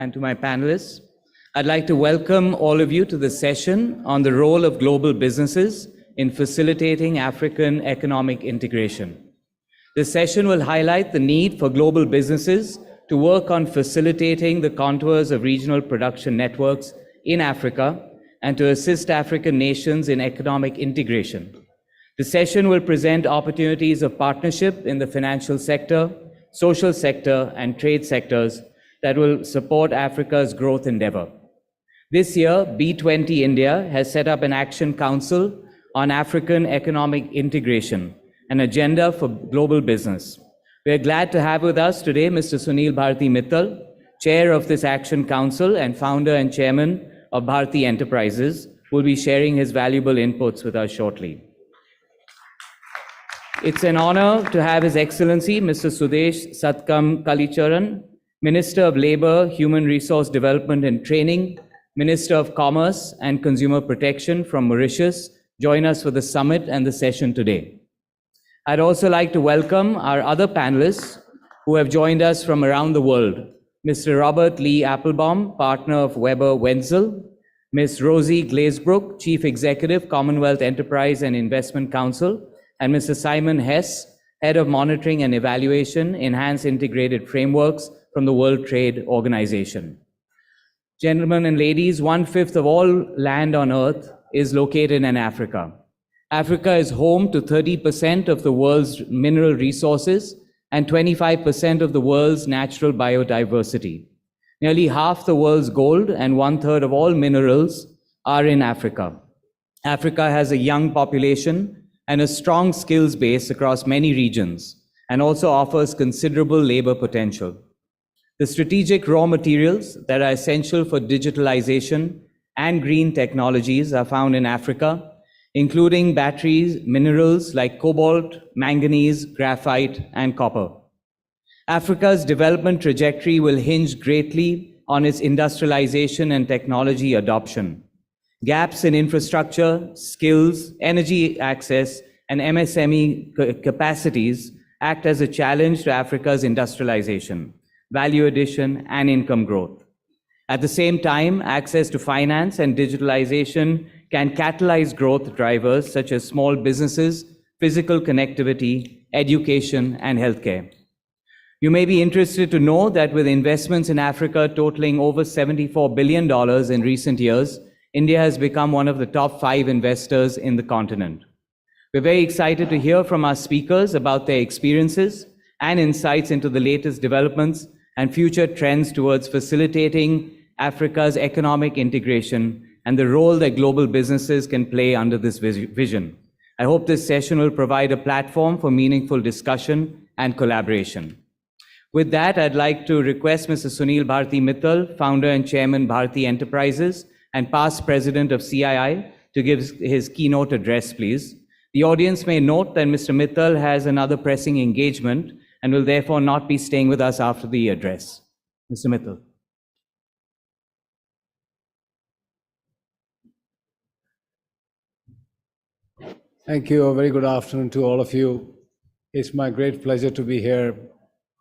and to my panelists. I'd like to welcome all of you to this session on the role of global businesses in facilitating African economic integration. This session will highlight the need for global businesses to work on facilitating the contours of regional production networks in Africa and to assist African nations in economic integration. The session will present opportunities of partnership in the financial sector, social sector, and trade sectors that will support Africa's growth endeavor. This year, B20 India has set up an action council on African economic integration, an agenda for global business. We are glad to have with us today Mr. Sunil Bharti Mittal, Chair of this Action Council and Founder and Chairman of Bharti Enterprises, who will be sharing his valuable inputs with us shortly. It's an honor to have His Excellency Mr. Sudesh Satkam Kalicharan, Minister of Labour, Human Resource Development and Training, Minister of Commerce and Consumer Protection from Mauritius, join us for the summit and the session today. I'd also like to welcome our other panelists who have joined us from around the world. Mr. Robert Lee Applebaum, partner of Weber Wenzel, Ms. Rosie Glazebrook, Chief Executive, Commonwealth Enterprise and Investment Council, and Mr. Simon Hess, Head of Monitoring and Evaluation, Enhanced Integrated Frameworks from the World Trade Organization. Gentlemen and ladies, 1/5 of all land on Earth is located in Africa. Africa is home to 30% of the world's mineral resources and 25% of the world's natural biodiversity. Nearly half the world's gold and 1/3 of all minerals are in Africa. Africa has a young population and a strong skills base across many regions, and also offers considerable labor potential. The strategic raw materials that are essential for digitalization and green technologies are found in Africa, including batteries, minerals like cobalt, manganese, graphite, and copper. Africa's development trajectory will hinge greatly on its industrialization and technology adoption. Gaps in infrastructure, skills, energy access, and MSME capacities act as a challenge to Africa's industrialization, value addition, and income growth. At the same time, access to finance and digitalization can catalyze growth drivers such as small businesses, physical connectivity, education, and healthcare. You may be interested to know that with investments in Africa totaling over $74 billion in recent years, India has become one of the top 5 investors in the continent. We're very excited to hear from our speakers about their experiences and insights into the latest developments and future trends towards facilitating Africa's economic integration and the role that global businesses can play under this vision. I hope this session will provide a platform for meaningful discussion and collaboration. With that, I'd like to request Mr. Sunil Bharti Mittal, Founder and Chairman Bharti Enterprises and past President of CII, to give his keynote address, please. The audience may note that Mr. Mittal has another pressing engagement and will therefore not be staying with us after the address. Mr. Mittal. Thank you. A very good afternoon to all of you. It's my great pleasure to be here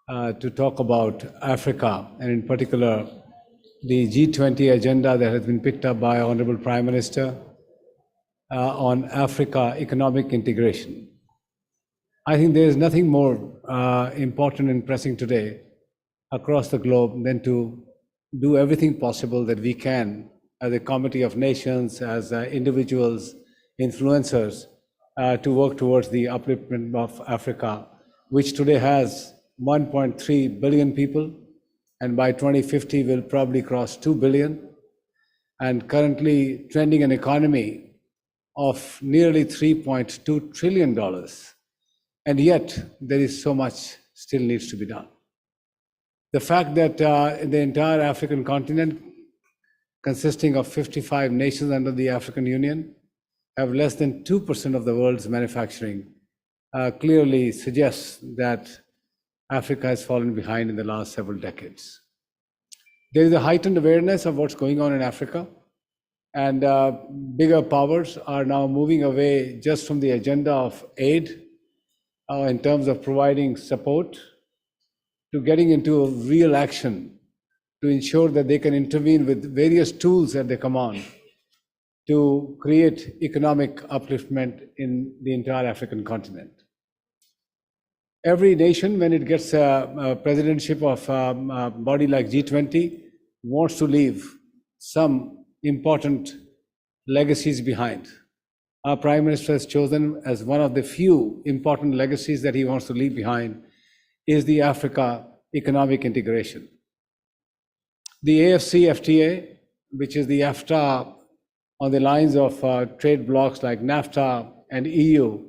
to talk about Africa, and in particular, the G20 agenda that has been picked up by Honorable Prime Minister on Africa economic integration. I think there is nothing more important and pressing today across the globe than to do everything possible that we can as a committee of nations, as individuals, influencers, to work towards the upliftment of Africa, which today has 1.3 billion people, and by 2050 will probably cross 2 billion, and currently trending an economy of nearly $3.2 trillion. And yet there is so much still needs to be done. The fact that the entire African continent, consisting of 55 nations under the African Union, have less than 2% of the world's manufacturing, clearly suggests that Africa has fallen behind in the last several decades. There is a heightened awareness of what's going on in Africa, and bigger powers are now moving away just from the agenda of aid in terms of providing support to getting into real action to ensure that they can intervene with various tools at their command to create economic upliftment in the entire African continent. Every nation, when it gets a presidentship of a body like G20, wants to leave some important legacies behind. Our Prime Minister has chosen as one of the few important legacies that he wants to leave behind is the Africa economic integration. The AFCFTA, which is the EFTA on the lines of trade blocs like NAFTA and EU,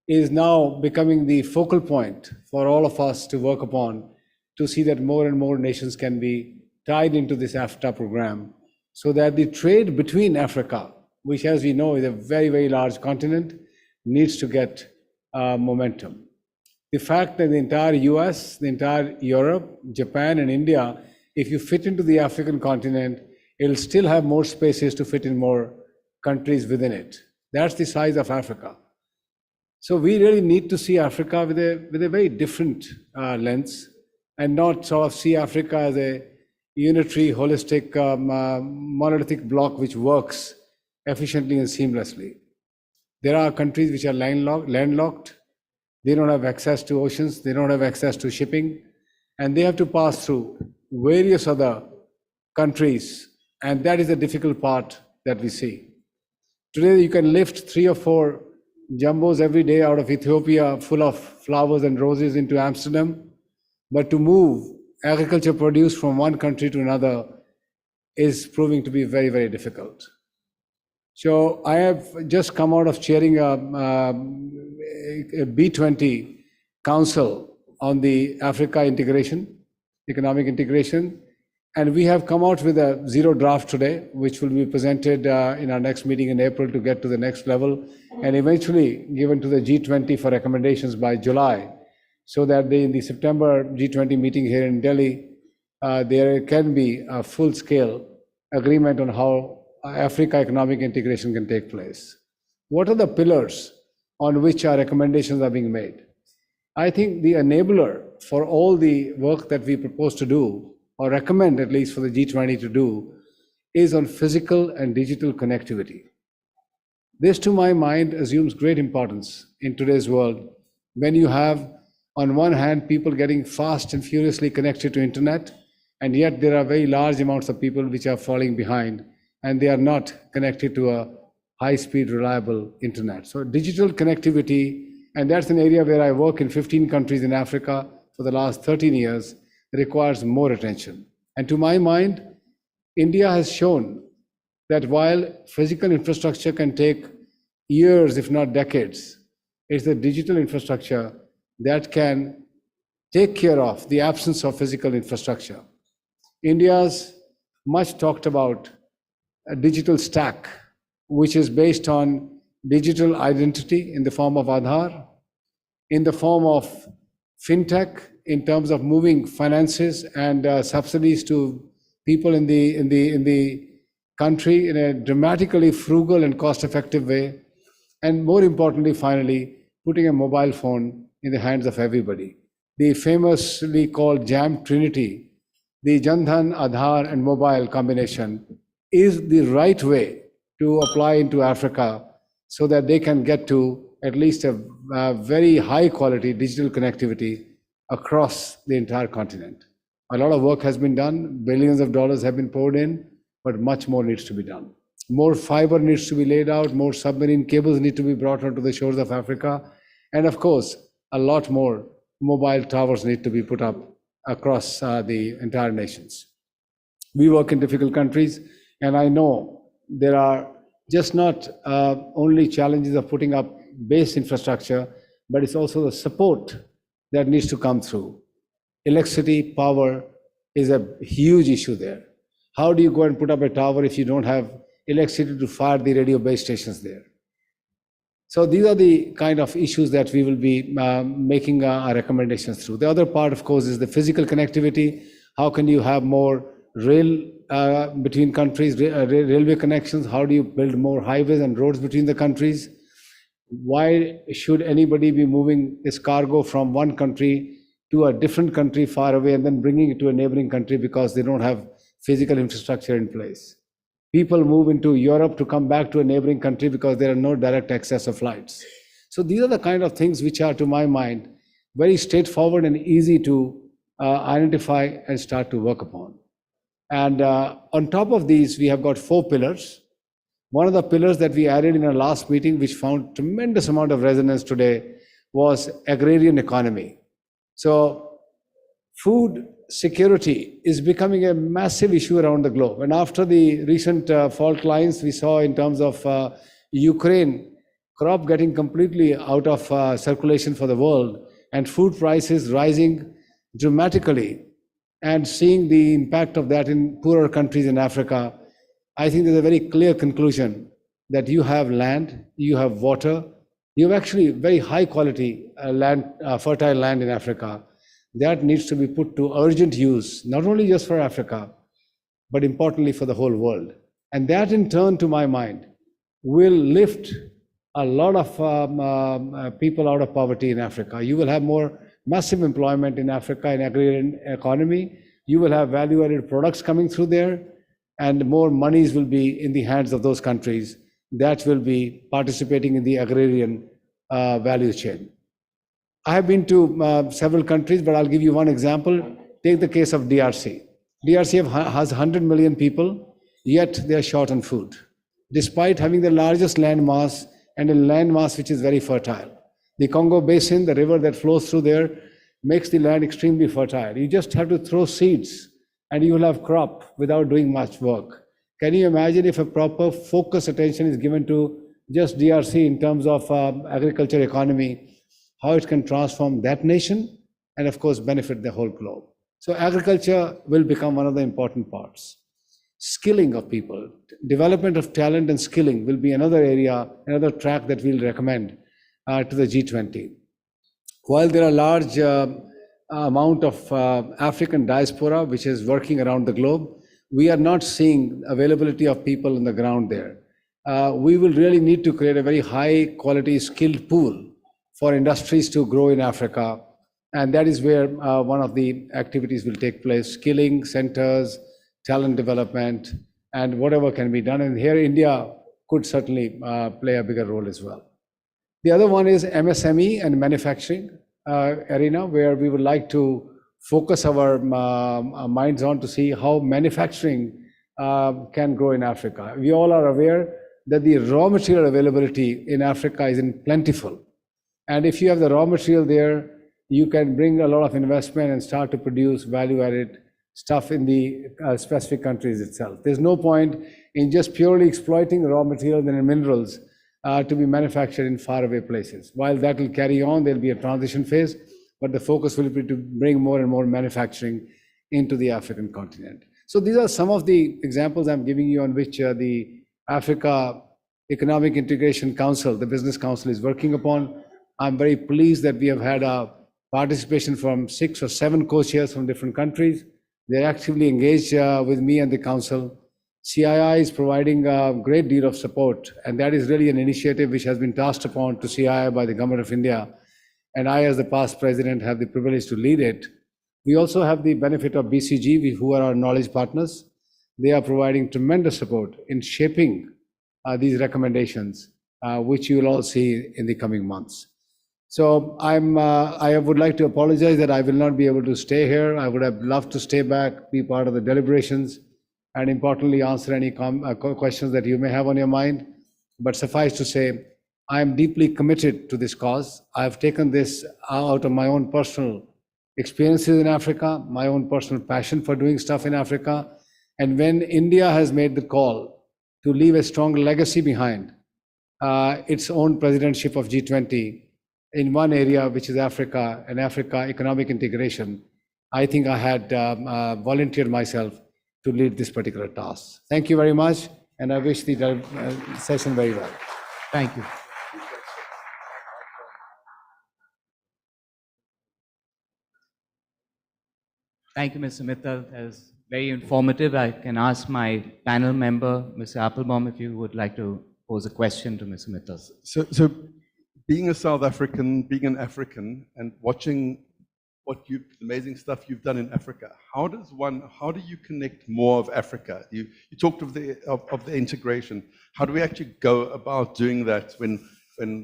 is now becoming the focal point for all of us to work upon to see that more and more nations can be tied into this EFTA program so that the trade between Africa, which as we know is a very, very large continent, needs to get momentum. The fact that the entire US, the entire Europe, Japan and India, if you fit into the African continent, it'll still have more spaces to fit in more countries within it. That's the size of Africa. So we really need to see Africa with a very different lens and not sort of see Africa as a unitary, holistic, monolithic block which works efficiently and seamlessly. There are countries which are landlocked. They don't have access to oceans. They don't have access to shipping. And they have to pass through various other countries. And that is the difficult part that we see. Today, you can lift 3 or 4 jumbos every day out of Ethiopia full of flowers and roses into Amsterdam. But to move agriculture produce from one country to another is proving to be very, very difficult. So I have just come out of chairing a B20 Council on the Africa integration, economic integration. And we have come out with a zero draft today, which will be presented in our next meeting in April to get to the next level, and eventually given to the G20 for recommendations by July, so that in the September G20 meeting here in Delhi, there can be a full-scale agreement on how Africa economic integration can take place. What are the pillars on which our recommendations are being made? I think the enabler for all the work that we propose to do, or recommend at least for the G20 to do, is on physical and digital connectivity. This, to my mind, assumes great importance in today's world when you have, on one hand, people getting fast and furiously connected to internet, and yet there are very large amounts of people which are falling behind, and they are not connected to a high-speed, reliable internet. So digital connectivity, and that's an area where I work in 15 countries in Africa for the last 13 years, requires more attention. And to my mind, India has shown that while physical infrastructure can take years, if not decades, it's the digital infrastructure that can take care of the absence of physical infrastructure. India's much talked about a digital stack, which is based on digital identity in the form of Aadhaar, in the form of fintech, in terms of moving finances and subsidies to people in the country in a dramatically frugal and cost-effective way, and more importantly, finally, putting a mobile phone in the hands of everybody. The famously called JAM Trinity, the Jan Dhan, Aadhaar, and mobile combination, is the right way to apply into Africa so that they can get to at least a very high-quality digital connectivity across the entire continent. A lot of work has been done, billions of dollars have been poured in, but much more needs to be done. More fiber needs to be laid out, more submarine cables need to be brought onto the shores of Africa, and of course, a lot more mobile towers need to be put up across the entire nations. We work in difficult countries, and I know there are just not only challenges of putting up base infrastructure, but it's also the support that needs to come through. Electricity, power is a huge issue there. How do you go and put up a tower if you don't have electricity to fire the radio base stations there? So these are the kind of issues that we will be making our recommendations through. The other part, of course, is the physical connectivity. How can you have more rail between countries, railway connections? How do you build more highways and roads between the countries? Why should anybody be moving this cargo from one country to a different country far away and then bringing it to a neighboring country because they don't have physical infrastructure in place. People move into Europe to come back to a neighboring country because there are no direct access of flights. So these are the kind of things which are, to my mind, very straightforward and easy to identify and start to work upon. And on top of these, we have got 4 pillars. One of the pillars that we added in our last meeting, which found tremendous amount of resonance today, was agrarian economy. So food security is becoming a massive issue around the globe. And after the recent fault lines we saw in terms of Ukraine, crop getting completely out of circulation for the world, and food prices rising dramatically, and seeing the impact of that in poorer countries in Africa, I think there's a very clear conclusion that you have land, you have water, you have actually very high quality land, fertile land in Africa. That needs to be put to urgent use, not only just for Africa, but importantly for the whole world. And that in turn, to my mind, will lift a lot of people out of poverty in Africa. You will have more massive employment in Africa in agrarian economy. You will have value-added products coming through there, and more monies will be in the hands of those countries that will be participating in the agrarian value chain. I have been to several countries, but I'll give you one example. Take the case of DRC. DRC has 100 million people, yet they are short on food, despite having the largest land mass and a land mass which is very fertile. The Congo Basin, the river that flows through there, makes the land extremely fertile. You just have to throw seeds and you will have crop without doing much work. Can you imagine if a proper focus attention is given to just DRC in terms of agriculture economy, how it can transform that nation and of course benefit the whole globe. So agriculture will become one of the important parts. Skilling of people, development of talent and skilling will be another area, another track that we'll recommend to the G20. While there are large amount of African diaspora which is working around the globe, we are not seeing availability of people on the ground there. We will really need to create a very high quality skilled pool for industries to grow in Africa. And that is where one of the activities will take place, skilling centers, talent development, and whatever can be done. And here India could certainly play a bigger role as well. The other one is MSME and manufacturing arena, where we would like to focus our minds on to see how manufacturing can grow in Africa. We all are aware that the raw material availability in Africa is plentiful. And if you have the raw material there, you can bring a lot of investment and start to produce value-added stuff in the specific countries itself. There's no point in just purely exploiting raw materials and minerals to be manufactured in faraway places. While that will carry on, there'll be a transition phase, but the focus will be to bring more and more manufacturing into the African continent. So these are some of the examples I'm giving you on which the Africa Economic Integration Council, the Business Council, is working upon. I'm very pleased that we have had a participation from 6 or 7 co-chairs from different countries. They're actively engaged with me and the council. CII is providing a great deal of support, and that is really an initiative which has been tasked upon to CII by the Government of India. And I, as the past president, have the privilege to lead it. We also have the benefit of BCG, who are our knowledge partners. They are providing tremendous support in shaping these recommendations, which you will all see in the coming months. So I would like to apologize that I will not be able to stay here. I would have loved to stay back, be part of the deliberations, and importantly answer any questions that you may have on your mind. But suffice to say, I am deeply committed to this cause. I have taken this out of my own personal experiences in Africa, my own personal passion for doing stuff in Africa. And when India has made the call to leave a strong legacy behind, its own presidentship of G20 in one area, which is Africa and Africa economic integration, I think I had volunteered myself to lead this particular task. Thank you very much, and I wish the session very well. Thank you. Thank you, Mr. Mittal. That was very informative. I can ask my panel member, Mr. Applebaum, if you would like to pose a question to Mr. Mittal. So being a South African, being an African, and watching the amazing stuff you've done in Africa. How do you connect more of Africa? You talked of the integration. How do we actually go about doing that when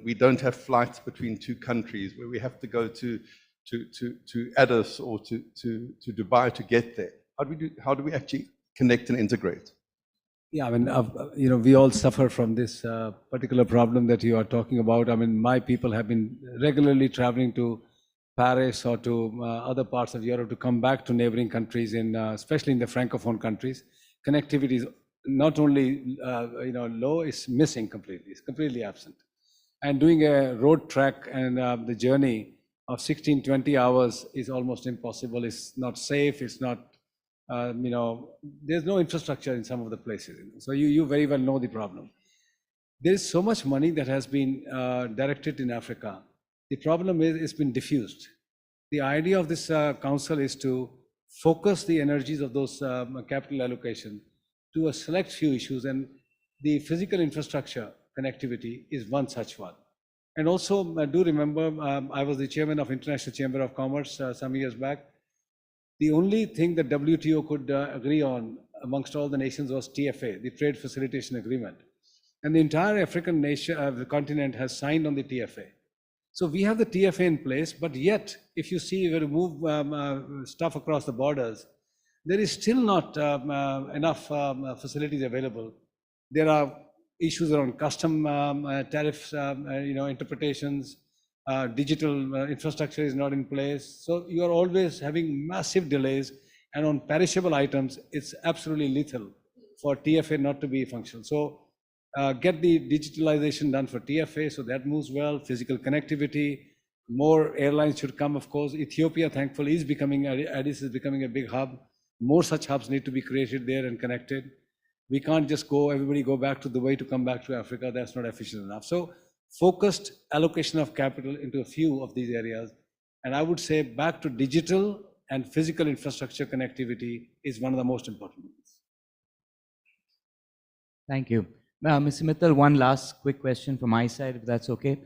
we don't have flights between two countries, where we have to go to Addis or to Dubai to get there? How do we actually connect and integrate? Yeah, I mean, we all suffer from this particular problem that you are talking about. I mean, my people have been regularly traveling to Paris or to other parts of Europe to come back to neighboring countries, especially in the Francophone countries. Connectivity is not only low, it's missing completely. It's completely absent. And doing a road track and the journey of 16, 20 hours is almost impossible. It's not safe. It's not, there's no infrastructure in some of the places. So you very well know the problem. There's so much money that has been directed in Africa. The problem is it's been diffused. The idea of this council is to focus the energies of those capital allocation to a select few issues, and the physical infrastructure connectivity is one such one. And also, I do remember, I was the chairman of International Chamber of Commerce some years back. The only thing that WTO could agree on amongst all the nations was TFA, the Trade Facilitation Agreement. And the entire African nation, the continent has signed on the TFA. So we have the TFA in place, but yet, if you see where to move stuff across the borders, there is still not enough facilities available. There are issues around custom tariffs, interpretations. Digital infrastructure is not in place. So you are always having massive delays, and on perishable items, it's absolutely lethal for TFA not to be functional. So get the digitalization done for TFA, so that moves well. Physical connectivity, more airlines should come, of course. Ethiopia, thankfully, is becoming, Addis is becoming a big hub. More such hubs need to be created there and connected. We can't just everybody go back to Dubai to come back to Africa. That's not efficient enough. So focused allocation of capital into a few of these areas. And I would say back to digital and physical infrastructure connectivity is one of the most important ones. Thank you. Mr. Mittal, one last quick question from my side, if that's okay.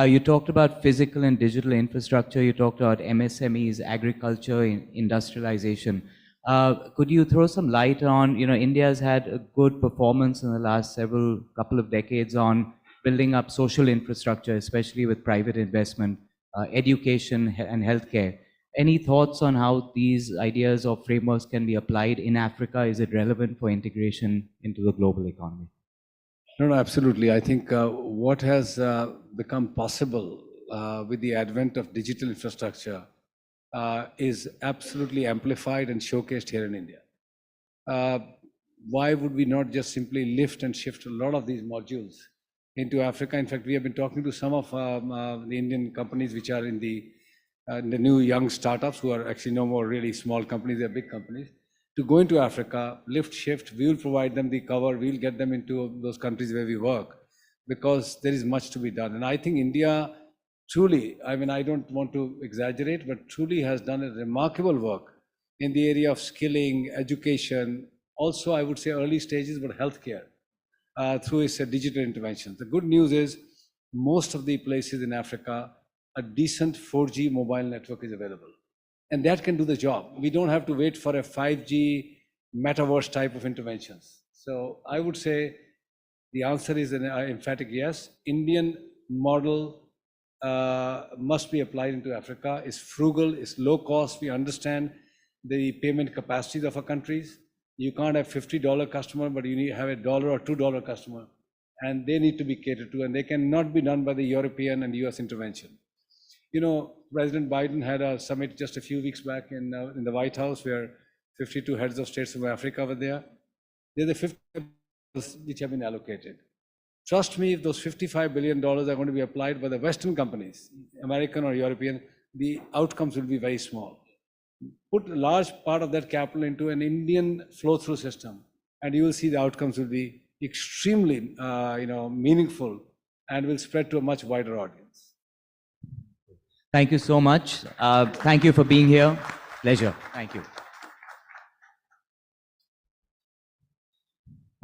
You talked about physical and digital infrastructure. You talked about MSMEs, agriculture, industrialization. Could you throw some light on, India has had a good performance in the last couple of decades on building up social infrastructure, especially with private investment, education and healthcare. Any thoughts on how these ideas or frameworks can be applied in Africa? Is it relevant for integration into the global economy? No, absolutely. I think what has become possible with the advent of digital infrastructure is absolutely amplified and showcased here in India. Why would we not just simply lift and shift a lot of these modules into Africa? In fact, we have been talking to some of the Indian companies which are in the new young startups, who are actually no more really small companies, they're big companies, to go into Africa, lift, shift. We will provide them the cover. We'll get them into those countries where we work, because there is much to be done. And I think India truly, I mean, I don't want to exaggerate, but truly has done a remarkable work in the area of skilling, education, also I would say early stages, but healthcare, through its digital interventions. The good news is most of the places in Africa, a decent 4G mobile network is available. And that can do the job. We don't have to wait for a 5G metaverse type of interventions. So I would say the answer is an emphatic yes. Indian model must be applied into Africa. It's frugal, it's low cost. We understand the payment capacities of our countries. You can't have $50 customer, but you need to have a $1 or $2 customer. And they need to be catered to, and they cannot be done by the European and US intervention. President Biden had a summit just a few weeks back in the White House, where 52 heads of states from Africa were there. There's the 50 which have been allocated. Trust me, if those $55 billion are going to be applied by the Western companies, American or European, the outcomes will be very small. Put a large part of that capital into an Indian flow-through system, and you will see the outcomes will be extremely meaningful and will spread to a much wider audience. Thank you so much. Thank you for being here. Pleasure. Thank you.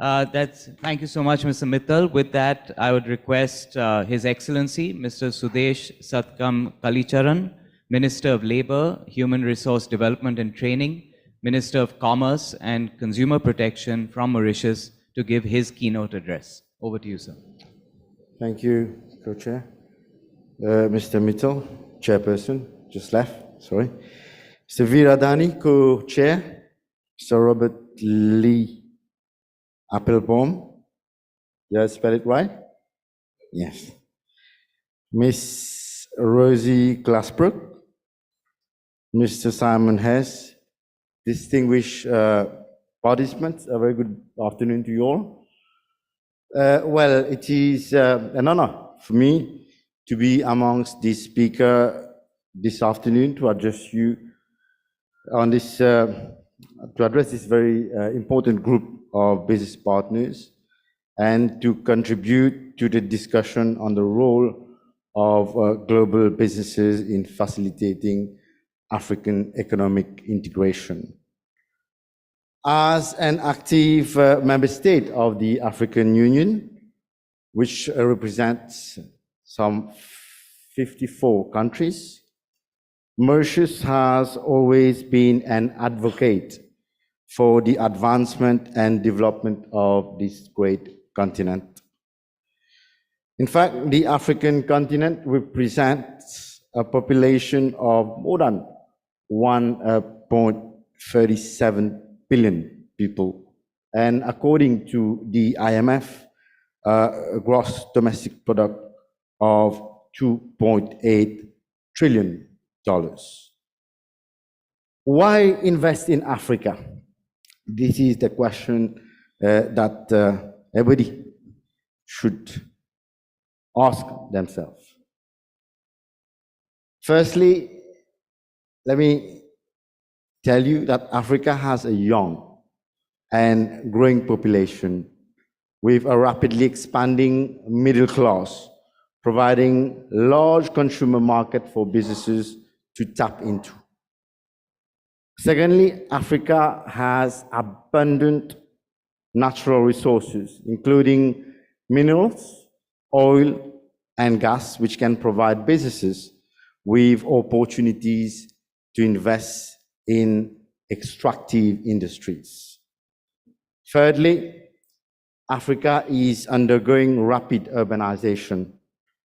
Thank you so much, Mr. Mittal. With that, I would request His Excellency, Mr. Sudesh Satkam Kalicharan, Minister of Labor, Human Resource Development and Training, Minister of Commerce and Consumer Protection from Mauritius, to give his keynote address. Over to you, sir. Thank you, Co-Chair. Mr. Mittal, Chairperson, just left, sorry. Mr. Viradani, Co-Chair. Mr. Robert Lee Applebaum. Did I spell it right? Yes. Miss Rosie Glassbrook. Mr. Simon Hess. Distinguished participants, a very good afternoon to you all. Well, it is an honor for me to be amongst the speaker this afternoon to address you on this, to address this very important group of business partners and to contribute to the discussion on the role of global businesses in facilitating African economic integration. As an active member state of the African Union, which represents some 54 countries, Mauritius has always been an advocate for the advancement and development of this great continent. In fact, the African continent represents a population of more than 1.37 billion people. And according to the IMF, a gross domestic product of $2.8 trillion. Why invest in Africa? This is the question that everybody should ask themselves. Firstly, let me tell you that Africa has a young and growing population with a rapidly expanding middle class, providing large consumer market for businesses to tap into. Secondly, Africa has abundant natural resources, including minerals, oil, and gas, which can provide businesses with opportunities to invest in extractive industries. Thirdly, Africa is undergoing rapid urbanization,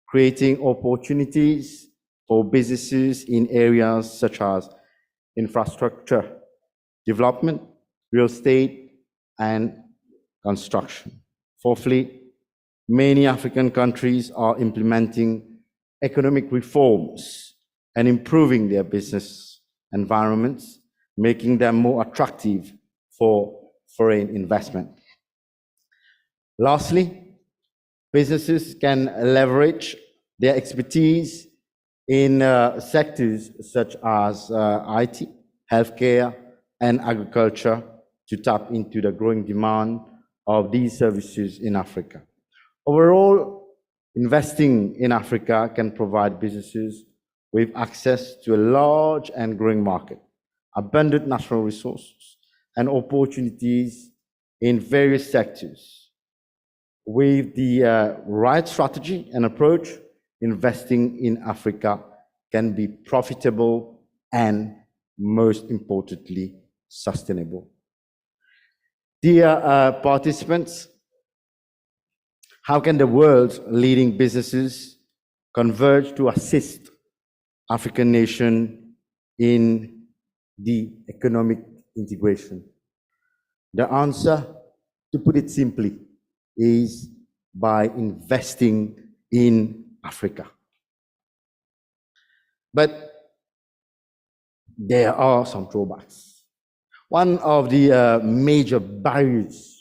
creating opportunities for businesses in areas such as infrastructure development, real estate, and construction. Fourthly, many African countries are implementing economic reforms and improving their business environments, making them more attractive for foreign investment. Lastly, businesses can leverage their expertise in sectors such as IT, healthcare, and agriculture to tap into the growing demand of these services in Africa. Overall, investing in Africa can provide businesses with access to a large and growing market, abundant natural resources, and opportunities in various sectors. With the right strategy and approach, investing in Africa can be profitable and, most importantly, sustainable. Dear participants, how can the world's leading businesses converge to assist African nation in the economic integration? The answer, to put it simply, is by investing in Africa. But there are some drawbacks. One of the major barriers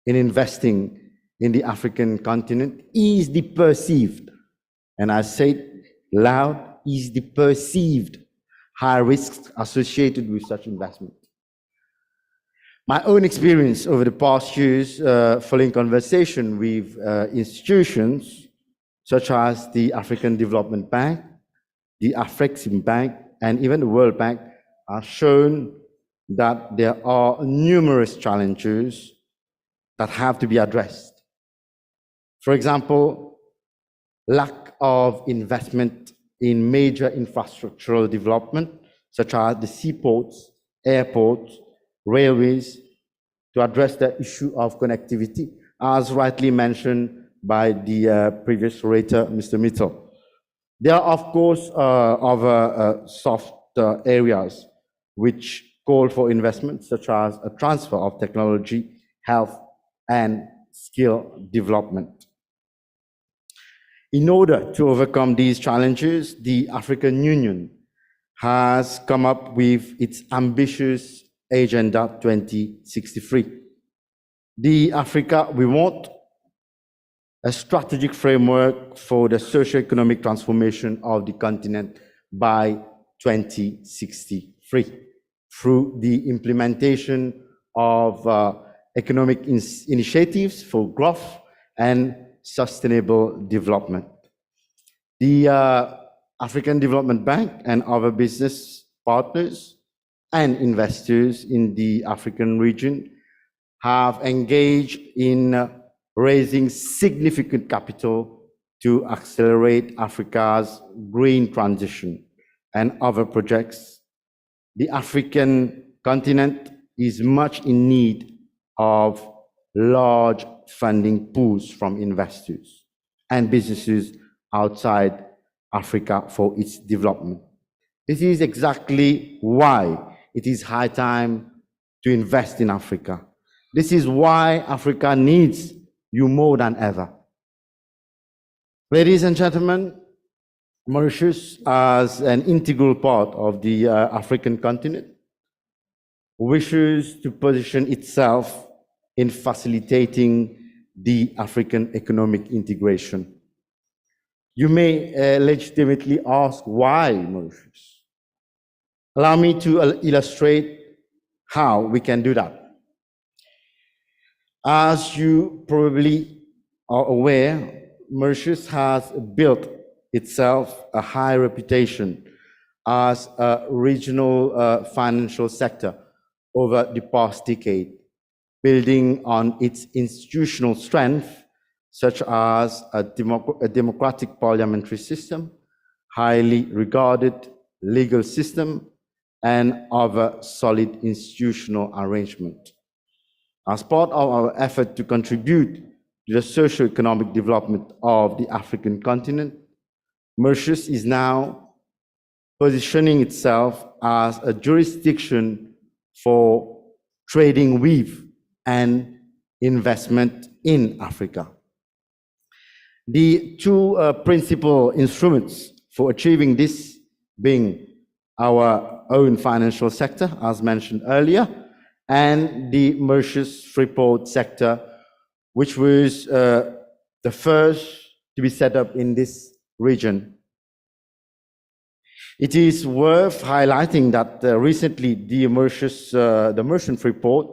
in investing in the African continent is the perceived, and I say it loud, is the perceived high risks associated with such investment. My own experience over the past years following conversation with institutions such as the African Development Bank, the Afrexim Bank, and even the World Bank have shown that there are numerous challenges that have to be addressed. For example, lack of investment in major infrastructural development, such as the seaports, airports, railways, to address the issue of connectivity, as rightly mentioned by the previous orator, Mr. Mittal. There are, of course, other soft areas which call for investment, such as a transfer of technology, health, and skill development. In order to overcome these challenges, the African Union has come up with its ambitious Agenda 2063. The Africa we want, a strategic framework for the socio-economic transformation of the continent by 2063 through the implementation of economic initiatives for growth and sustainable development. The African Development Bank and other business partners and investors in the African region have engaged in raising significant capital to accelerate Africa's green transition and other projects. The African continent is much in need of large funding pools from investors and businesses outside Africa for its development. This is exactly why it is high time to invest in Africa. This is why Africa needs you more than ever. Ladies and gentlemen, Mauritius, as an integral part of the African continent, wishes to position itself in facilitating the African economic integration. You may legitimately ask, why Mauritius? Allow me to illustrate how we can do that. As you probably are aware, Mauritius has built itself a high reputation as a regional financial sector over the past decade, building on its institutional strength, such as a democratic parliamentary system, highly regarded legal system, and other solid institutional arrangement. As part of our effort to contribute to the socio-economic development of the African continent, Mauritius is now positioning itself as a jurisdiction for trading with and investment in Africa. The two principal instruments for achieving this being our own financial sector, as mentioned earlier, and the Mauritius Freeport sector, which was the first to be set up in this region. It is worth highlighting that recently the Mauritian Freeport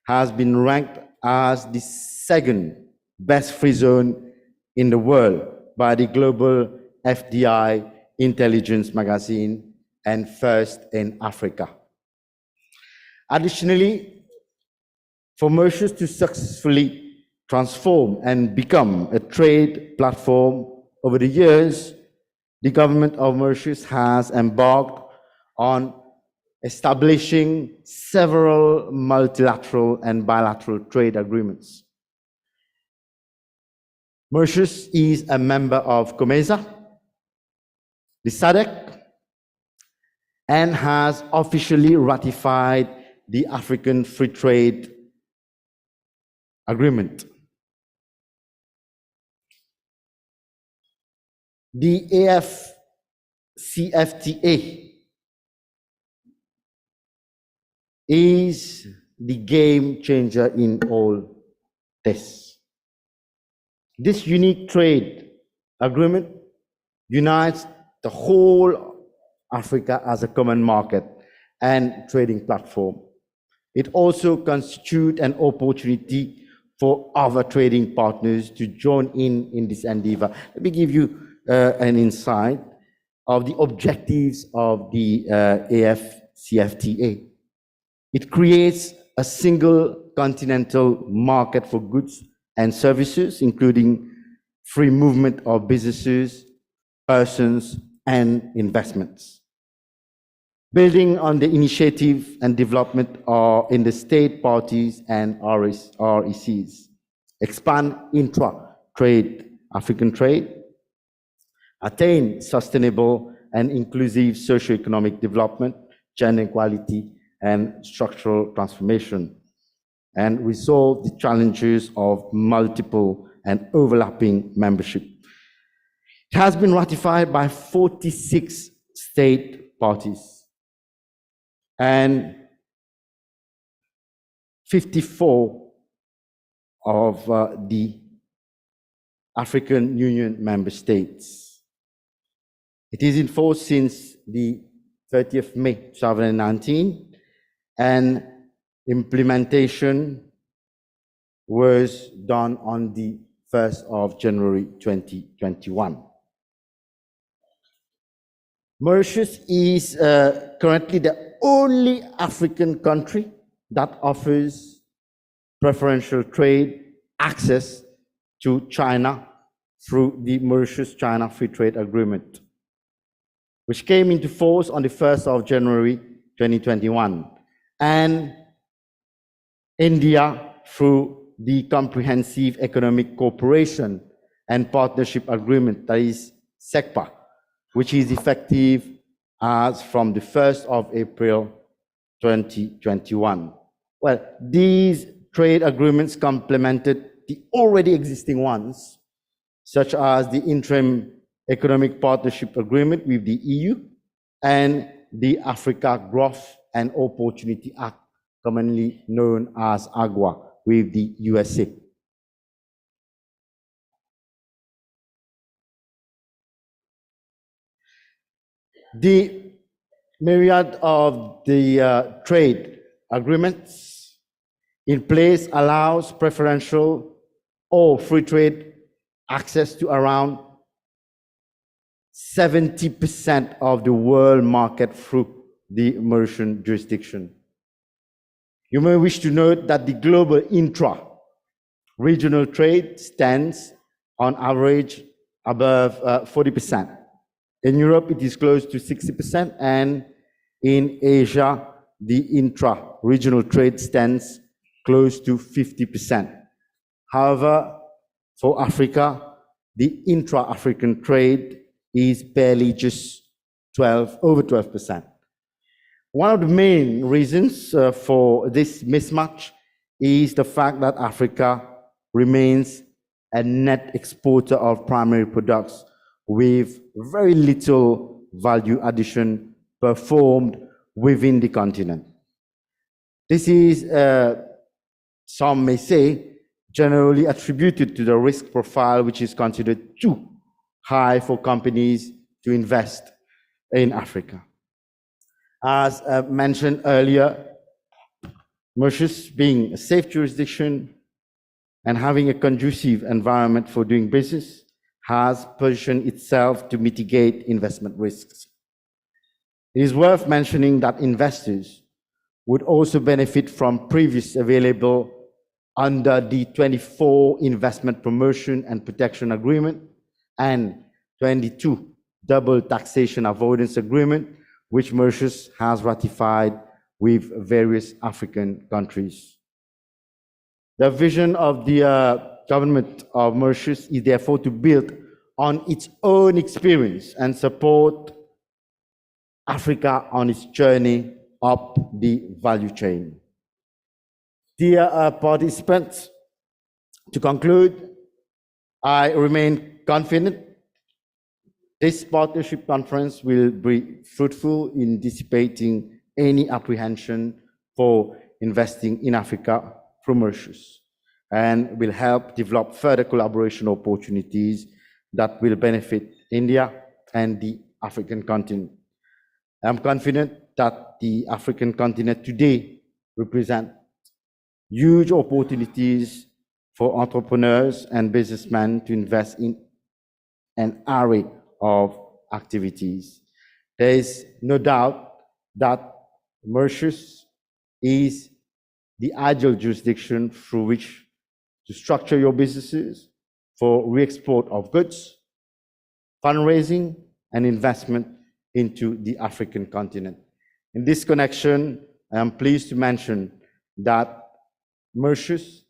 has been ranked as the second best free zone in the world by the global FDI intelligence magazine and first in Africa. Additionally, for Mauritius to successfully transform and become a trade platform over the years, the government of Mauritius has embarked on establishing several multilateral and bilateral trade agreements. Mauritius is a member of COMESA, the SADC, and has officially ratified the African Free Trade Agreement. The AFCFTA is the game changer in all this. This unique trade agreement unites the whole Africa as a common market and trading platform. It also constitutes an opportunity for other trading partners to join in this endeavor. Let me give you an insight of the objectives of the AFCFTA. It creates a single continental market for goods and services, including free movement of businesses, persons, and investments. Building on the initiative and development in the state parties and RECs, expand intra-trade, African trade, attain sustainable and inclusive socio-economic development, gender equality, and structural transformation, and resolve the challenges of multiple and overlapping membership. It has been ratified by 46 state parties and 54 of the African Union member states. It is in force since the 30th May 2019, and implementation was done on the 1st of January 2021. Mauritius is currently the only African country that offers preferential trade access to China through the Mauritius-China Free Trade Agreement, which came into force on the 1st of January 2021, and India through the Comprehensive Economic Cooperation and Partnership Agreement, that is CECPA, which is effective as from the 1st of April 2021. Well, these trade agreements complemented the already existing ones, such as the Interim Economic Partnership Agreement with the EU and the Africa Growth and Opportunity Act, commonly known as AGWA, with the USA. The myriad of the trade agreements in place allows preferential or free trade access to around 70% of the world market through the Mauritian jurisdiction. You may wish to note that the global intra-regional trade stands on average above 40%. In Europe, it is close to 60%, and in Asia, the intra-regional trade stands close to 50%. However, for Africa, the intra-African trade is barely just over 12%. One of the main reasons for this mismatch is the fact that Africa remains a net exporter of primary products with very little value addition performed within the continent. This is, some may say, generally attributed to the risk profile, which is considered too high for companies to invest in Africa. As mentioned earlier, Mauritius being a safe jurisdiction and having a conducive environment for doing business has positioned itself to mitigate investment risks. It is worth mentioning that investors would also benefit from previous available under the 24 Investment Promotion and Protection Agreement and 22 Double Taxation Avoidance Agreement, which Mauritius has ratified with various African countries. The vision of the government of Mauritius is therefore to build on its own experience and support Africa on its journey up the value chain. Dear participants, to conclude, I remain confident this partnership conference will be fruitful in dissipating any apprehension for investing in Africa from Mauritius, and will help develop further collaboration opportunities that will benefit India and the African continent. I'm confident that the African continent today represents huge opportunities for entrepreneurs and businessmen to invest in an array of activities. There is no doubt that Mauritius is the ideal jurisdiction through which to structure your businesses for re-export of goods, fundraising, and investment into the African continent. In this connection, I am pleased to mention that Mauritius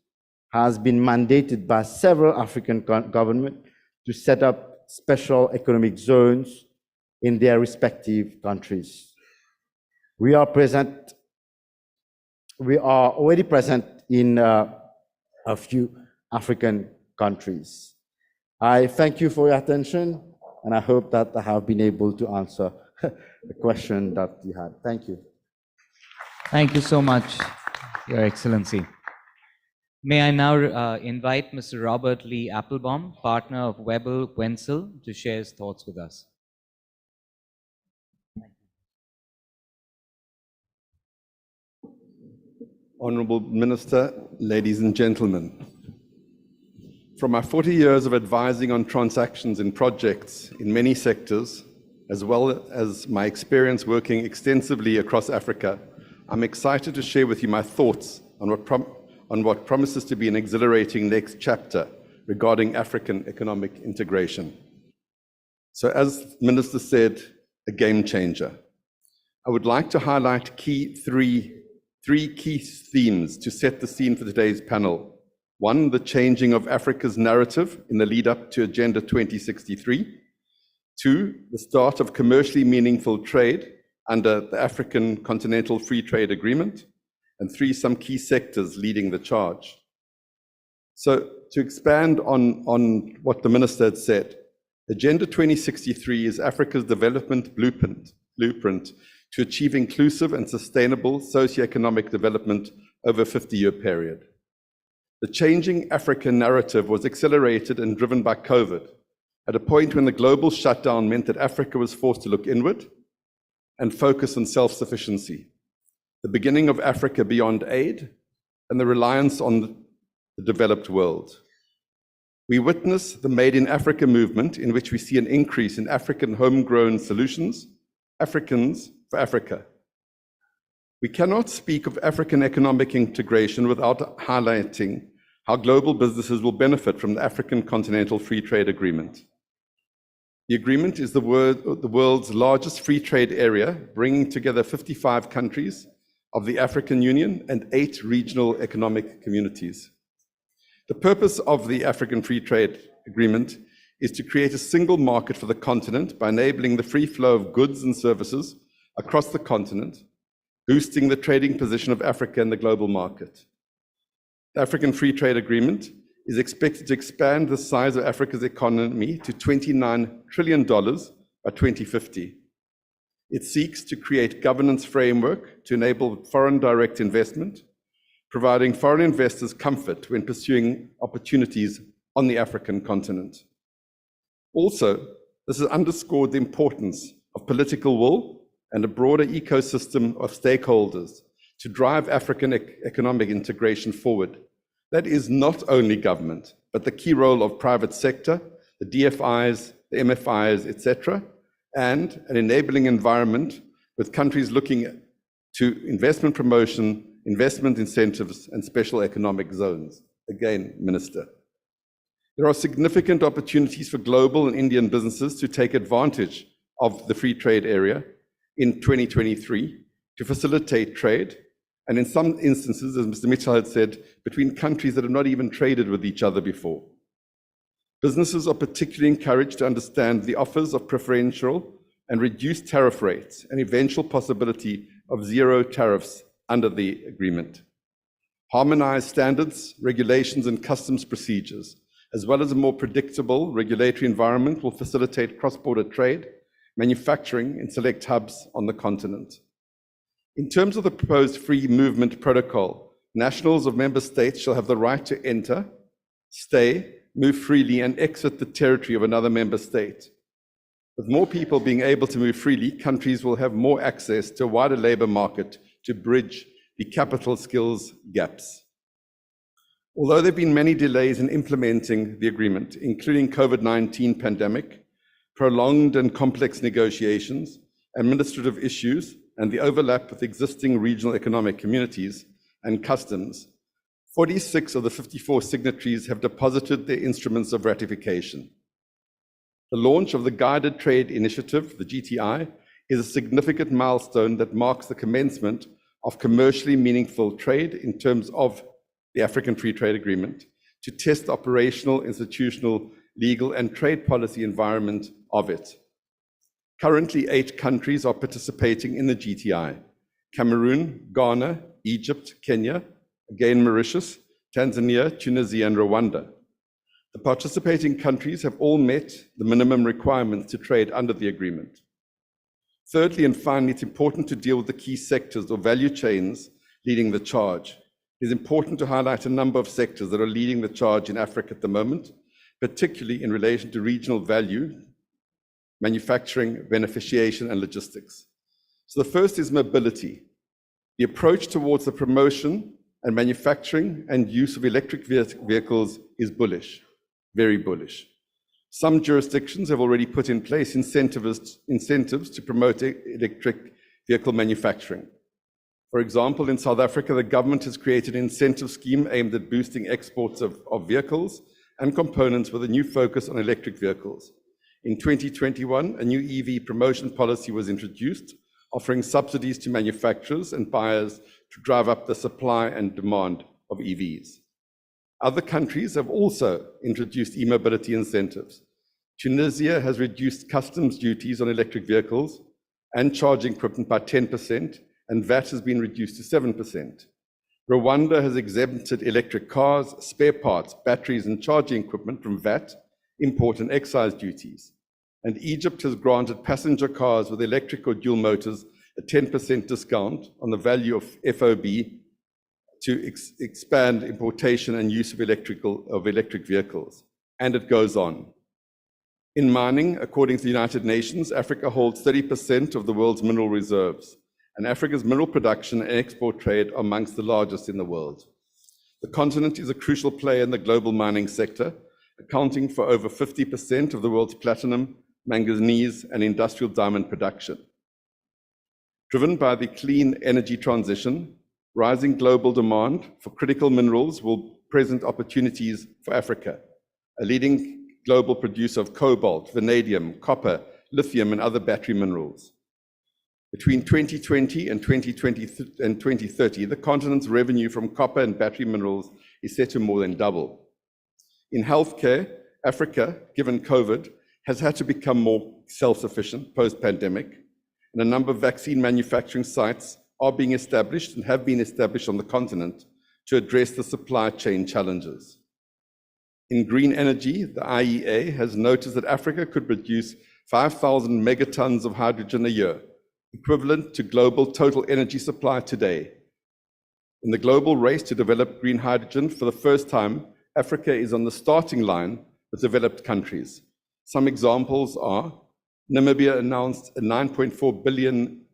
has been mandated by several African governments to set up special economic zones in their respective countries. We are already present in a few African countries. I thank you for your attention, and I hope that I have been able to answer the question that you had. Thank you. Thank you so much, Your Excellency. May I now invite Mr. Robert Lee Applebaum, partner of Webber Wenzel, to share his thoughts with us. Honorable Minister, ladies and gentlemen. From my 40 years of advising on transactions in projects in many sectors, as well as my experience working extensively across Africa, I'm excited to share with you my thoughts on what promises to be an exhilarating next chapter regarding African economic integration. So as the Minister said, a game changer. I would like to highlight three key themes to set the scene for today's panel. One, the changing of Africa's narrative in the lead up to Agenda 2063. Two, the start of commercially meaningful trade under the African Continental Free Trade Agreement. And three, some key sectors leading the charge. So to expand on what the Minister had said, Agenda 2063 is Africa's development blueprint to achieve inclusive and sustainable socioeconomic development over a 50-year period. The changing African narrative was accelerated and driven by COVID, at a point when the global shutdown meant that Africa was forced to look inward and focus on self-sufficiency, the beginning of Africa beyond aid, and the reliance on the developed world. We witness the Made in Africa movement, in which we see an increase in African homegrown solutions, Africans for Africa. We cannot speak of African economic integration without highlighting how global businesses will benefit from the African Continental Free Trade Agreement. The agreement is the world's largest free trade area, bringing together 55 countries of the African Union and 8 regional economic communities. The purpose of the African Free Trade Agreement is to create a single market for the continent by enabling the free flow of goods and services across the continent, boosting the trading position of Africa in the global market. The African Free Trade Agreement is expected to expand the size of Africa's economy to $29 trillion by 2050. It seeks to create governance framework to enable foreign direct investment, providing foreign investors comfort when pursuing opportunities on the African continent. Also, this has underscored the importance of political will and a broader ecosystem of stakeholders to drive African economic integration forward. That is not only government, but the key role of private sector, the DFIs, the MFIs, etc., and an enabling environment with countries looking to investment promotion, investment incentives, and special economic zones. Again, Minister. There are significant opportunities for global and Indian businesses to take advantage of the free trade area in 2023 to facilitate trade, and in some instances, as Mr. Mitchell had said, between countries that have not even traded with each other before. Businesses are particularly encouraged to understand the offers of preferential and reduced tariff rates and eventual possibility of zero tariffs under the agreement. Harmonized standards, regulations, and customs procedures, as well as a more predictable regulatory environment, will facilitate cross-border trade, manufacturing in select hubs on the continent. In terms of the proposed free movement protocol, nationals of member states shall have the right to enter, stay, move freely, and exit the territory of another member state. With more people being able to move freely, countries will have more access to a wider labor market to bridge the capital skills gaps. Although there have been many delays in implementing the agreement, including COVID-19 pandemic, prolonged and complex negotiations, administrative issues, and the overlap with existing regional economic communities and customs, 46 of the 54 signatories have deposited their instruments of ratification. The launch of the Guided Trade Initiative, the GTI, is a significant milestone that marks the commencement of commercially meaningful trade in terms of the African Free Trade Agreement to test the operational, institutional, legal, and trade policy environment of it. Currently, 8 countries are participating in the GTI: Cameroon, Ghana, Egypt, Kenya, again Mauritius, Tanzania, Tunisia, and Rwanda. The participating countries have all met the minimum requirements to trade under the agreement. Thirdly, and finally, it's important to deal with the key sectors or value chains leading the charge. It is important to highlight a number of sectors that are leading the charge in Africa at the moment, particularly in relation to regional value, manufacturing, beneficiation, and logistics. So the first is mobility. The approach towards the promotion and manufacturing and use of electric vehicles is bullish, very bullish. Some jurisdictions have already put in place incentives to promote electric vehicle manufacturing. For example, in South Africa, the government has created an incentive scheme aimed at boosting exports of vehicles and components with a new focus on electric vehicles. In 2021, a new EV promotion policy was introduced, offering subsidies to manufacturers and buyers to drive up the supply and demand of EVs. Other countries have also introduced e-mobility incentives. Tunisia has reduced customs duties on electric vehicles and charging equipment by 10%, and VAT has been reduced to 7%. Rwanda has exempted electric cars, spare parts, batteries, and charging equipment from VAT, import, and excise duties. And Egypt has granted passenger cars with electric or dual motors a 10% discount on the value of FOB to expand importation and use of electric vehicles. And it goes on. In mining, according to the United Nations, Africa holds 30% of the world's mineral reserves, and Africa's mineral production and export trade are amongst the largest in the world. The continent is a crucial player in the global mining sector, accounting for over 50% of the world's platinum, manganese, and industrial diamond production. Driven by the clean energy transition, rising global demand for critical minerals will present opportunities for Africa, a leading global producer of cobalt, vanadium, copper, lithium, and other battery minerals. Between 2020 and 2030, the continent's revenue from copper and battery minerals is set to more than double. In healthcare, Africa, given COVID, has had to become more self-sufficient post-pandemic, and a number of vaccine manufacturing sites are being established and have been established on the continent to address the supply chain challenges. In green energy, the IEA has noticed that Africa could produce 5,000 megatons of hydrogen a year, equivalent to global total energy supply today. In the global race to develop green hydrogen, for the first time, Africa is on the starting line with developed countries. Some examples are Namibia announced a $9.4 billion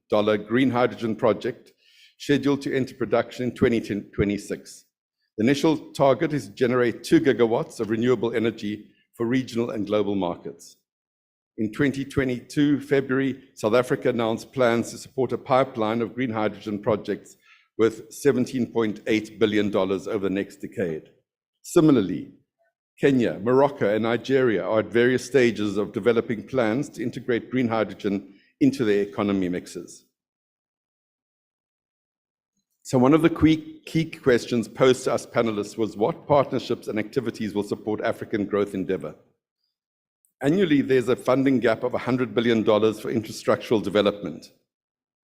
green hydrogen project scheduled to enter production in 2026. The initial target is to generate 2 gigawatts of renewable energy for regional and global markets. In 2022, February, South Africa announced plans to support a pipeline of green hydrogen projects worth $17.8 billion over the next decade. Similarly, Kenya, Morocco, and Nigeria are at various stages of developing plans to integrate green hydrogen into their economy mixes. So one of the key questions posed to us panelists was what partnerships and activities will support African growth endeavor? Annually, there's a funding gap of $100 billion for infrastructural development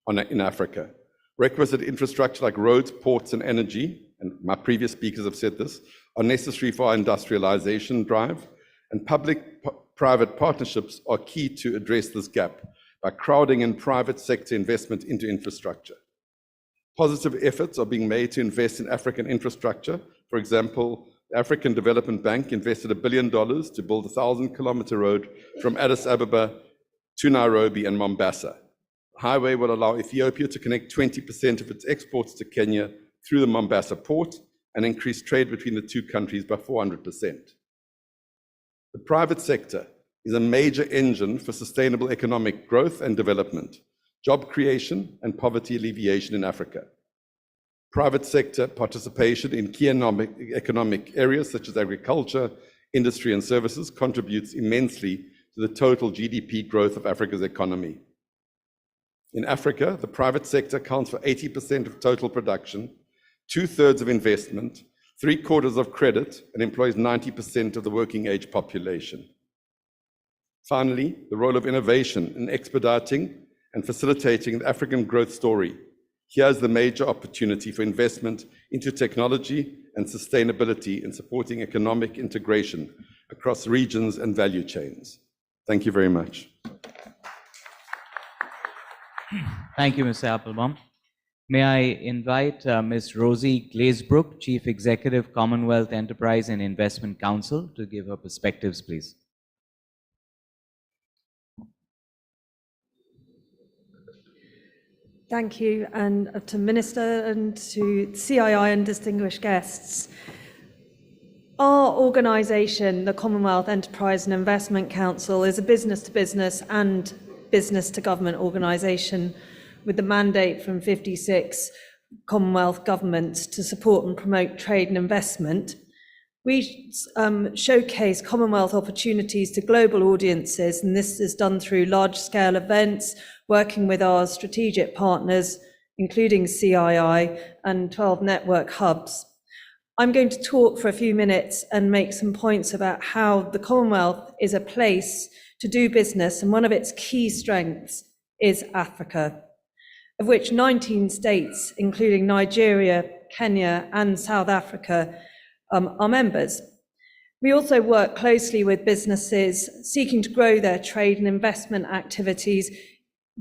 in Africa. Requisite infrastructure like roads, ports, and energy, and my previous speakers have said this, are necessary for our industrialization drive, and public-private partnerships are key to address this gap by crowding in private sector investment into infrastructure. Positive efforts are being made to invest in African infrastructure. For example, the African Development Bank invested $1 billion to build a 1,000-kilometer road from Addis Ababa to Nairobi and Mombasa. The highway will allow Ethiopia to connect 20% of its exports to Kenya through the Mombasa port and increase trade between the two countries by 400%. The private sector is a major engine for sustainable economic growth and development, job creation, and poverty alleviation in Africa. Private sector participation in key economic areas such as agriculture, industry, and services contributes immensely to to the total GDP growth of Africa's economy. In Africa, the private sector accounts for 80% of total production, 2/3 of investment, 3/4 of credit, and employs 90% of the working age population. Finally, the role of innovation in expediting and facilitating the African growth story. Here's the major opportunity for investment into technology and sustainability in supporting economic integration across regions and value chains. Thank you very much. Thank you, Mr. Applebaum. May I invite Ms. Rosie Glazebrook, Chief Executive, Commonwealth Enterprise and Investment Council, to give her perspectives, please. Thank you, and to Minister and to CII and distinguished guests. Our organisation, the Commonwealth Enterprise and Investment Council, is a business-to-business and business-to-government organisation with the mandate from 56 Commonwealth governments to support and promote trade and investment. We showcase Commonwealth opportunities to global audiences, and this is done through large-scale events, working with our strategic partners, including CII and 12 network hubs. I'm going to talk for a few minutes and make some points about how the Commonwealth is a place to do business, and one of its key strengths is Africa, of which 19 states, including Nigeria, Kenya, and South Africa, are members. We also work closely with businesses seeking to grow their trade and investment activities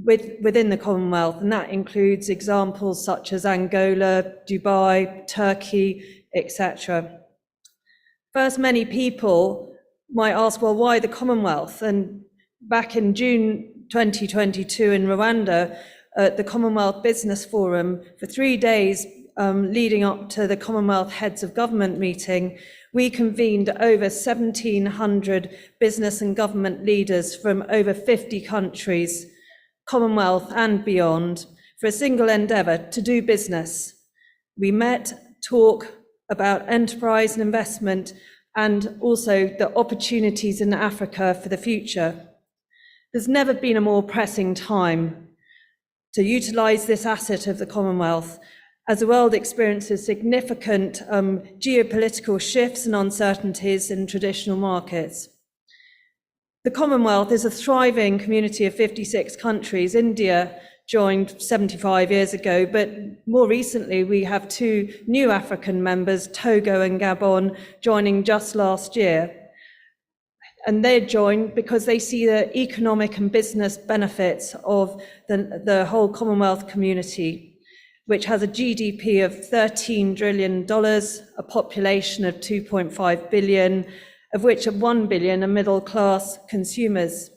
within the Commonwealth, and that includes examples such as Angola, Dubai, Turkey, etc. First, many people might ask, well, why the Commonwealth? And back in June 2022 in Rwanda, at the Commonwealth Business Forum, for 3 days leading up to the Commonwealth Heads of Government meeting, we convened over 1,700 business and government leaders from over 50 countries, Commonwealth and beyond, for a single endeavour to do business. We met, talk about enterprise and investment, and also the opportunities in Africa for the future. There's never been a more pressing time to utilise this asset of the Commonwealth as the world experiences significant geopolitical shifts and uncertainties in traditional markets. The Commonwealth is a thriving community of 56 countries. India joined 75 years ago, but more recently we have 2 new African members, Togo and Gabon, joining just last year. And they joined because they see the economic and business benefits of the whole Commonwealth community, which has a GDP of $13 trillion, a population of 2.5 billion, of which 1 billion are middle-class consumers.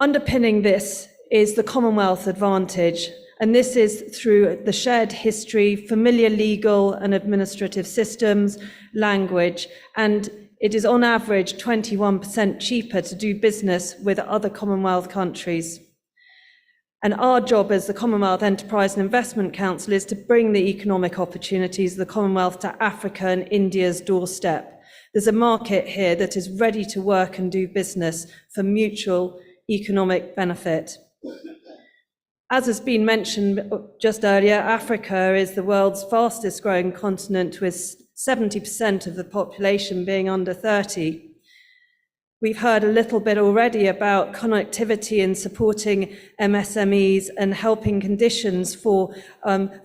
Underpinning this is the Commonwealth advantage, and this is through the shared history, familiar legal and administrative systems, language, and it is on average 21% cheaper to do business with other Commonwealth countries. And our job as the Commonwealth Enterprise and Investment Council is to bring the economic opportunities of the Commonwealth to Africa and India's doorstep. There's a market here that is ready to work and do business for mutual economic benefit. As has been mentioned just earlier, Africa is the world's fastest growing continent, with 70% of the population being under 30. We've heard a little bit already about connectivity and supporting MSMEs and helping conditions for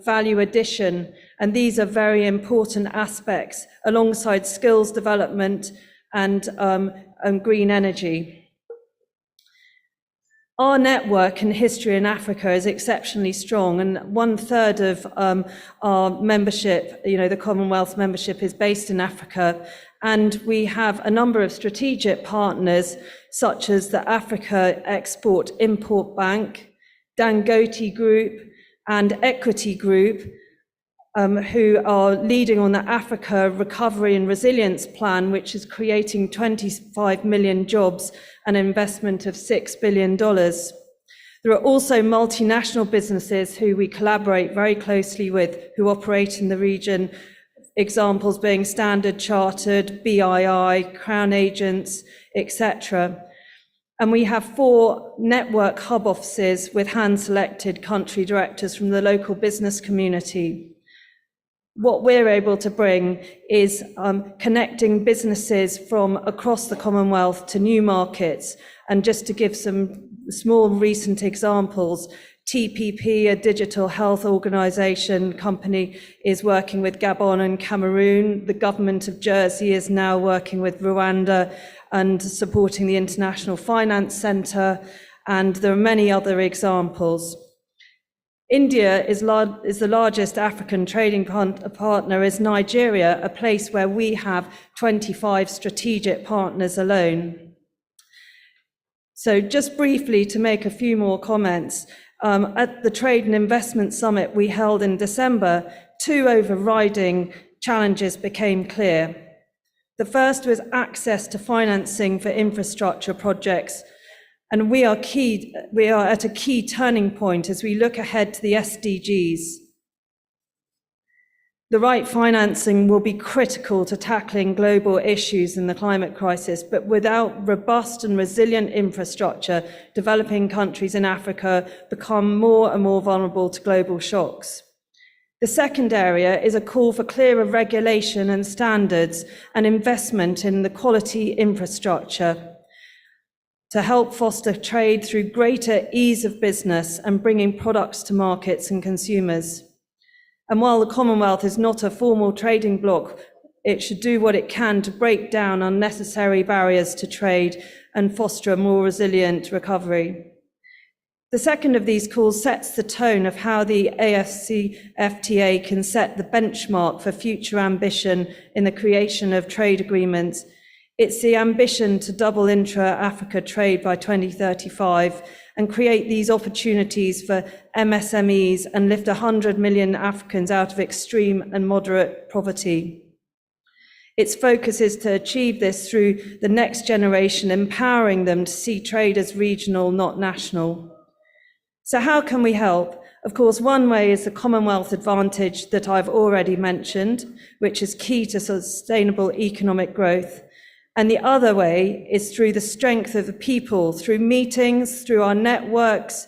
value addition. And these are very important aspects alongside skills development and green energy. Our network and history in Africa is exceptionally strong, and 1/3 of our membership, the Commonwealth membership, is based in Africa. And we have a number of strategic partners, such as the Africa Export-Import Bank, Dangote Group, and Equity Group, who are leading on the Africa Recovery and Resilience Plan, which is creating 25 million jobs and investment of $6 billion. There are also multinational businesses who we collaborate very closely with, who operate in the region, examples being Standard Chartered, BII, Crown Agents, etc. And we have 4 network hub offices with hand-selected country directors from the local business community. What we're able to bring is connecting businesses from across the Commonwealth to new markets. And just to give some small recent examples, TPP, a digital health organisation company, is working with Gabon and Cameroon. The government of Jersey is now working with Rwanda and supporting the International Finance Centre, and there are many other examples. India is the largest African trading partner, is Nigeria, a place where we have 25 strategic partners alone. So just briefly to make a few more comments, at the Trade and Investment Summit we held in December, 2 overriding challenges became clear. The first was access to financing for infrastructure projects, and we are at a key turning point as we look ahead to the SDGs. The right financing will be critical to tackling global issues in the climate crisis, but without robust and resilient infrastructure, developing countries in Africa become more and more vulnerable to global shocks. The second area is a call for clearer regulation and standards and investment in the quality infrastructure to help foster trade through greater ease of business and bringing products to markets and consumers. And while the Commonwealth is not a formal trading bloc, it should do what it can to break down unnecessary barriers to trade and foster a more resilient recovery. The second of these calls sets the tone of how the AFCFTA can set the benchmark for future ambition in the creation of trade agreements. It's the ambition to double intra-Africa trade by 2035 and create these opportunities for MSMEs and lift 100 million Africans out of extreme and moderate poverty. Its focus is to achieve this through the next generation, empowering them to see trade as regional, not national. So how can we help? Of course, one way is the Commonwealth advantage that I've already mentioned, which is key to sustainable economic growth. And the other way is through the strength of the people, through meetings, through our networks,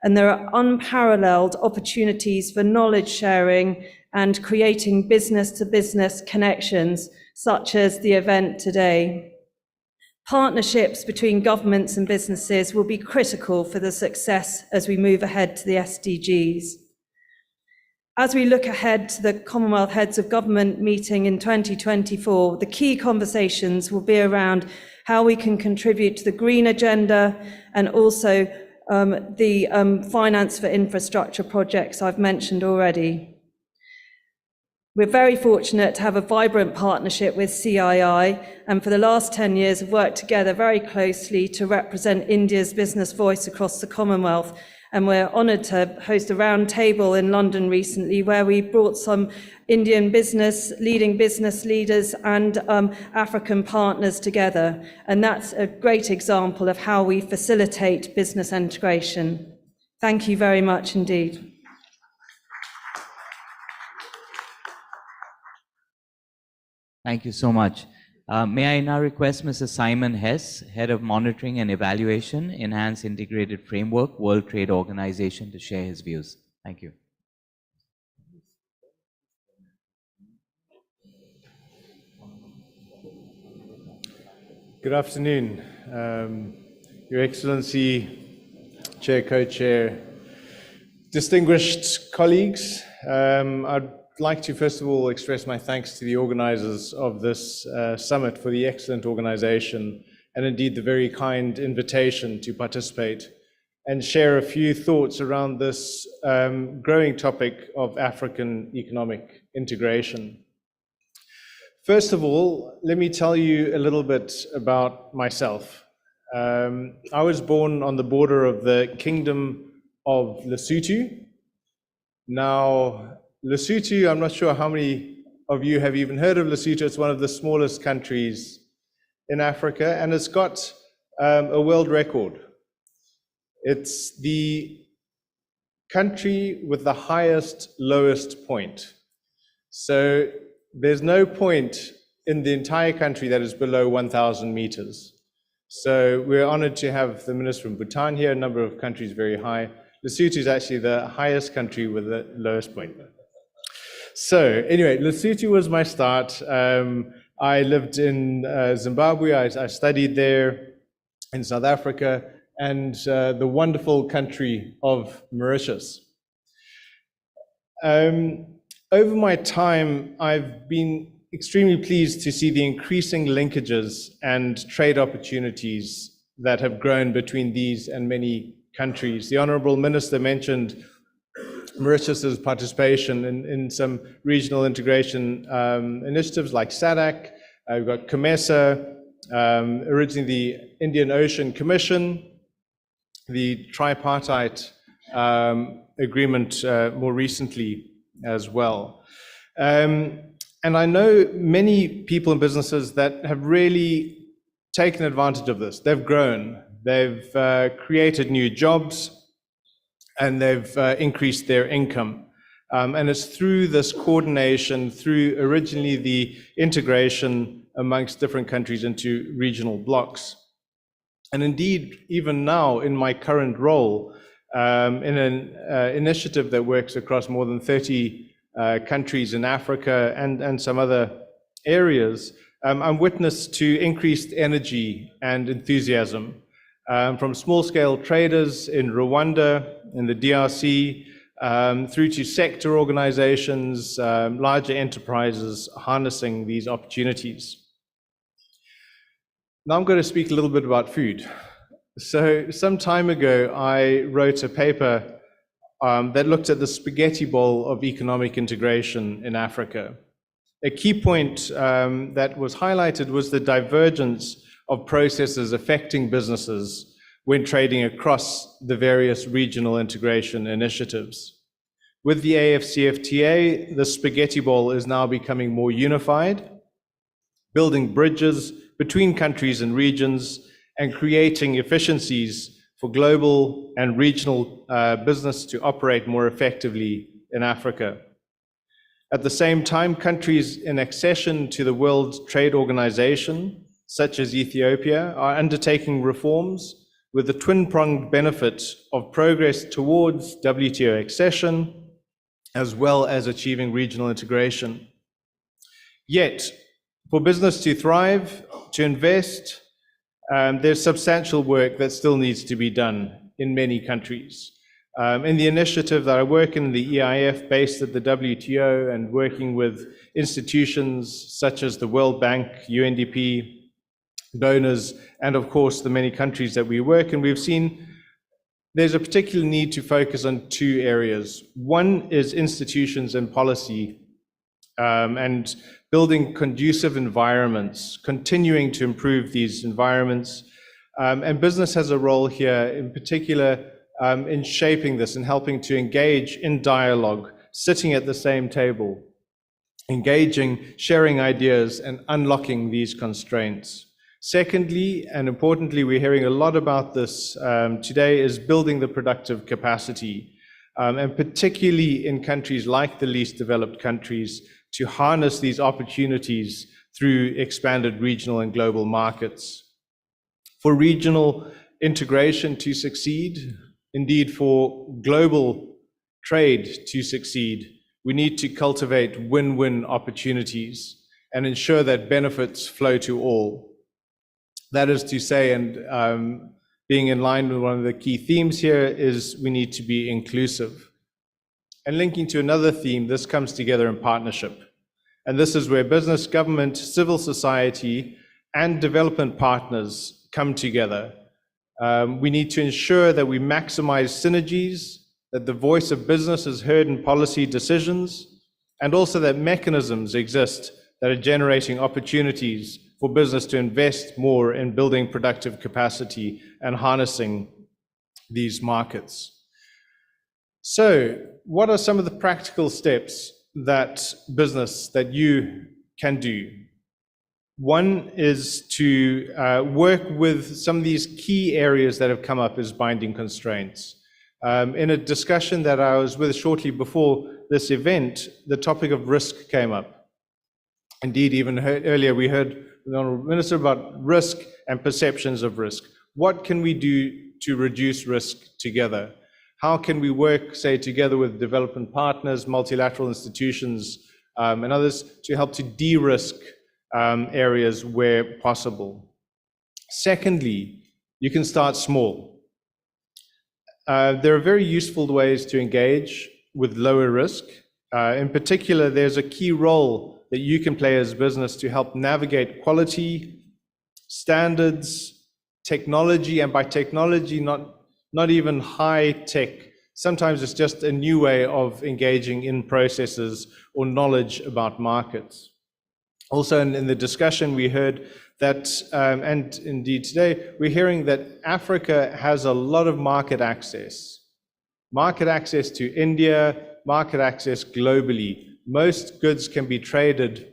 and there are unparalleled opportunities for knowledge sharing and creating business-to-business connections, such as the event today. Partnerships between governments and businesses will be critical for the success as we move ahead to the SDGs. As we look ahead to the Commonwealth Heads of Government meeting in 2024, the key conversations will be around how we can contribute to the green agenda and also the finance for infrastructure projects I've mentioned already. We're very fortunate to have a vibrant partnership with CII, and for the last 10 years have worked together very closely to represent India's business voice across the Commonwealth. And we're honoured to host a round table in London recently where we brought some Indian leading business leaders and African partners together. And that's a great example of how we facilitate business integration. Thank you very much indeed. Thank you so much. May I now request Mr. Simon Hess, Head of Monitoring and Evaluation, Enhanced Integrated Framework, World Trade Organization, to share his views. Thank you. Good afternoon, Your Excellency, Chair, Co-Chair, distinguished colleagues. I'd like to first of all express my thanks to the organizers of this summit for the excellent organization and indeed the very kind invitation to participate and share a few thoughts around this growing topic of African economic integration. First of all, let me tell you a little bit about myself. I was born on the border of the Kingdom of Lesotho. Now, Lesotho, I'm not sure how many of you have even heard of Lesotho. It's one of the smallest countries in Africa, and it's got a world record. It's the country with the highest lowest point. So there's no point in the entire country that is below 1,000 meters. So we're honored to have the minister from Bhutan here, a number of countries very high. Lesotho is actually the highest country with the lowest point. So anyway, Lesotho was my start. I lived in Zimbabwe. I studied there, in South Africa, and the wonderful country of Mauritius. Over my time, I've been extremely pleased to see the increasing linkages and trade opportunities that have grown between these and many countries. The Honourable Minister mentioned Mauritius's participation in some regional integration initiatives like SADC. We've got COMESA, originally the Indian Ocean Commission, the tripartite agreement more recently as well. And I know many people and businesses that have really taken advantage of this. They've grown, they've created new jobs, and they've increased their income. And it's through this coordination, through originally the integration amongst different countries into regional blocks. And indeed, even now in my current role, in an initiative that works across more than 30 countries in Africa and some other areas, I'm witness to increased energy and enthusiasm from small-scale traders in Rwanda, in the DRC, through to sector organizations, larger enterprises harnessing these opportunities. Now I'm going to speak a little bit about food. So some time ago, I wrote a paper that looked at the spaghetti bowl of economic integration in Africa. A key point that was highlighted was the divergence of processes affecting businesses when trading across the various regional integration initiatives. With the AFCFTA, the spaghetti bowl is now becoming more unified, building bridges between countries and regions, and creating efficiencies for global and regional business to operate more effectively in Africa. At the same time, countries in accession to the World Trade Organization, such as Ethiopia, are undertaking reforms with the twin-pronged benefit of progress towards WTO accession, as well as achieving regional integration. Yet, for business to thrive, to invest, there's substantial work that still needs to be done in many countries. In the initiative that I work in, the EIF, based at the WTO and working with institutions such as the World Bank, UNDP, donors, and of course the many countries that we work in, we've seen there's a particular need to focus on two areas. One is institutions and policy, and building conducive environments, continuing to improve these environments. And business has a role here, in particular, in shaping this and helping to engage in dialogue, sitting at the same table, engaging, sharing ideas, and unlocking these constraints. Secondly, and importantly, we're hearing a lot about this today, is building the productive capacity, and particularly in countries like the least developed countries, to harness these opportunities through expanded regional and global markets. For regional integration to succeed, indeed for global trade to succeed, we need to cultivate win-win opportunities and ensure that benefits flow to all. That is to say, and being in line with one of the key themes here, is we need to be inclusive. And linking to another theme, this comes together in partnership. And this is where business, government, civil society, and development partners come together. We need to ensure that we maximize synergies, that the voice of business is heard in policy decisions, and also that mechanisms exist that are generating opportunities for business to invest more in building productive capacity and harnessing these markets. So, what are some of the practical steps that business that you can do? One is to work with some of these key areas that have come up as binding constraints. In a discussion that I was with shortly before this event, the topic of risk came up. Indeed, even earlier we heard the Honourable Minister about risk and perceptions of risk. What can we do to reduce risk together? How can we work, say, together with development partners, multilateral institutions, and others to help to de-risk areas where possible? Secondly, you can start small. There are very useful ways to engage with lower risk. In particular, there's a key role that you can play as a business to help navigate quality, standards, technology, and by technology, not even high tech. Sometimes it's just a new way of engaging in processes or knowledge about markets. Also, in the discussion, we heard that, and indeed today, we're hearing that Africa has a lot of market access to India, market access globally. Most goods can be traded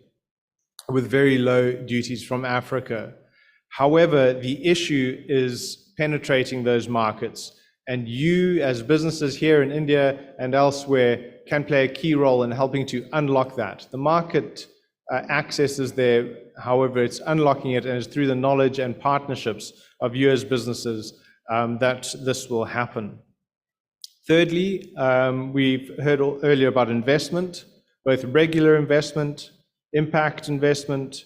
with very low duties from Africa. However, the issue is penetrating those markets. And you, as businesses here in India and elsewhere, can play a key role in helping to unlock that. The market access is there, however, it's unlocking it, and it's through the knowledge and partnerships of you as businesses that this will happen. Thirdly, we've heard earlier about investment, both regular investment, impact investment,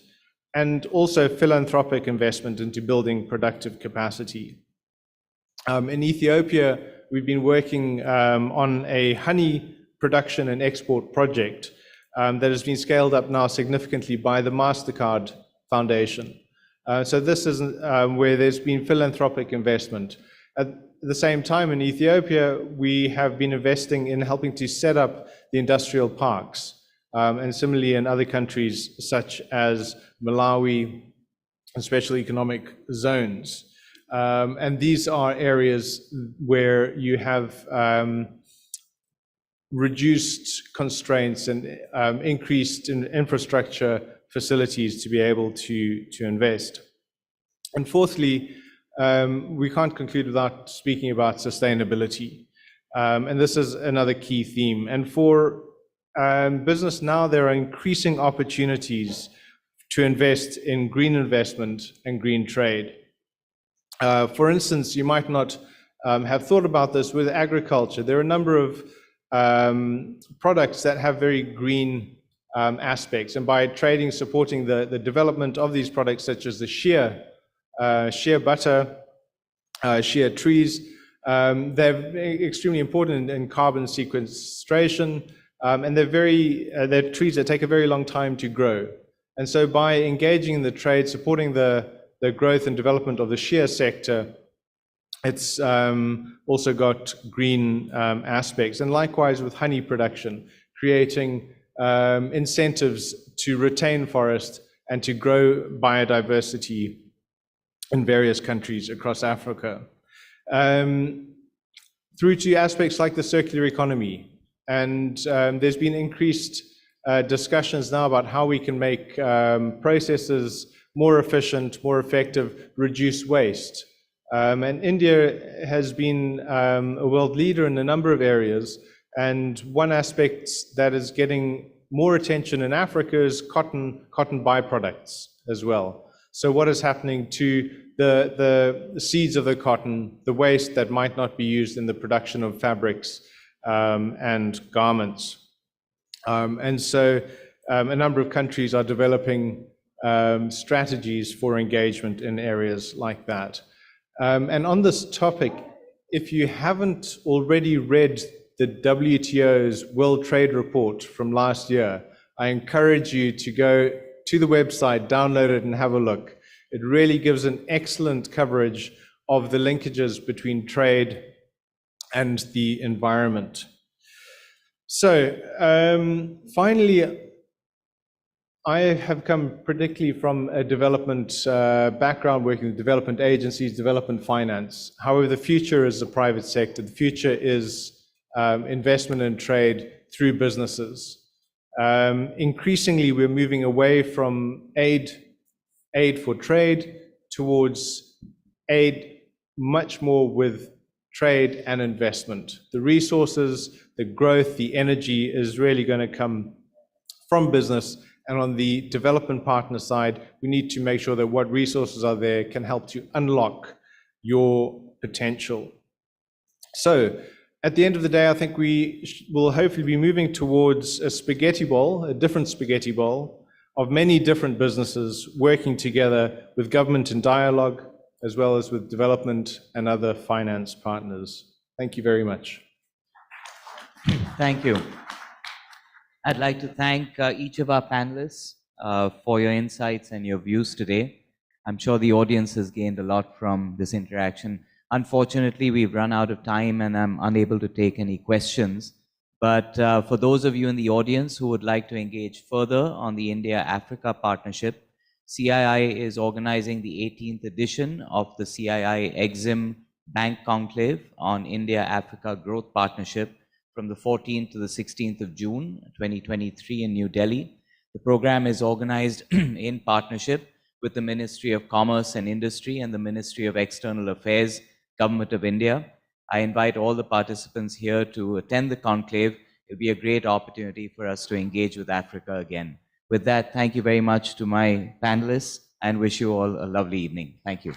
and also philanthropic investment into building productive capacity. In Ethiopia, we've been working on a honey production and export project that has been scaled up now significantly by the MasterCard Foundation. So this is where there's been philanthropic investment. At the same time, in Ethiopia, we have been investing in helping to set up the industrial parks, and similarly in other countries such as Malawi and special economic zones. And these are areas where you have reduced constraints and increased in infrastructure facilities to be able to invest. And fourthly, we can't conclude without speaking about sustainability. And this is another key theme. And for business now, there are increasing opportunities to invest in green investment and green trade. For instance, you might not have thought about this with agriculture. There are a number of products that have very green aspects, and by trading, supporting the development of these products, such as the shea butter, shea trees, they're extremely important in carbon sequestration, and they're trees that take a very long time to grow. And so by engaging in the trade, supporting the growth and development of the shea sector, it's also got green aspects. And likewise with honey production, creating incentives to retain forest and to grow biodiversity in various countries across Africa. Through to aspects like the circular economy. And there's been increased discussions now about how we can make processes more efficient, more effective, reduce waste. And India has been a world leader in a number of areas. And one aspect that is getting more attention in Africa is cotton byproducts as well. So what is happening to the seeds of the cotton, the waste that might not be used in the production of fabrics and garments. And so a number of countries are developing strategies for engagement in areas like that. And on this topic, if you haven't already read the WTO's World Trade Report from last year, I encourage you to go to the website, download it, and have a look. It really gives an excellent coverage of the linkages between trade and the environment. So finally, I have come particularly from a development background, working with development agencies, development finance. However, the future is the private sector. The future is investment and trade through businesses. Increasingly, we're moving away from aid for trade towards aid much more with trade and investment. The resources, the growth, the energy is really going to come from business And on the development partner side, we need to make sure that what resources are there can help to unlock your potential. So at the end of the day, I think we will hopefully be moving towards a spaghetti bowl, a different spaghetti bowl of many different businesses working together with government in dialogue, as well as with development and other finance partners. Thank you very much. Thank you. I'd like to thank each of our panelists for your insights and your views today. I'm sure the audience has gained a lot from this interaction. Unfortunately, we've run out of time and I'm unable to take any questions. But for those of you in the audience who would like to engage further on the India-Africa partnership, CII is organizing the 18th edition of the CII Exim Bank Conclave on India-Africa Growth Partnership from the 14th to the 16th of June, 2023 in New Delhi. The program is organized in partnership with the Ministry of Commerce and Industry and the Ministry of External Affairs, Government of India. I invite all the participants here to attend the conclave. It'll be a great opportunity for us to engage with Africa again. With that, thank you very much to my panelists and wish you all a lovely evening. Thank you.